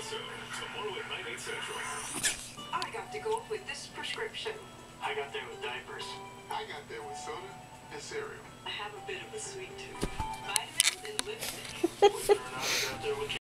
Espresso, tomorrow at 9, 8 Central. I got to go with this prescription. I got there with diapers. I got there with soda and cereal. I have a bit of a sweet tooth. Vitamins and lipstick. Believe it or not, I got there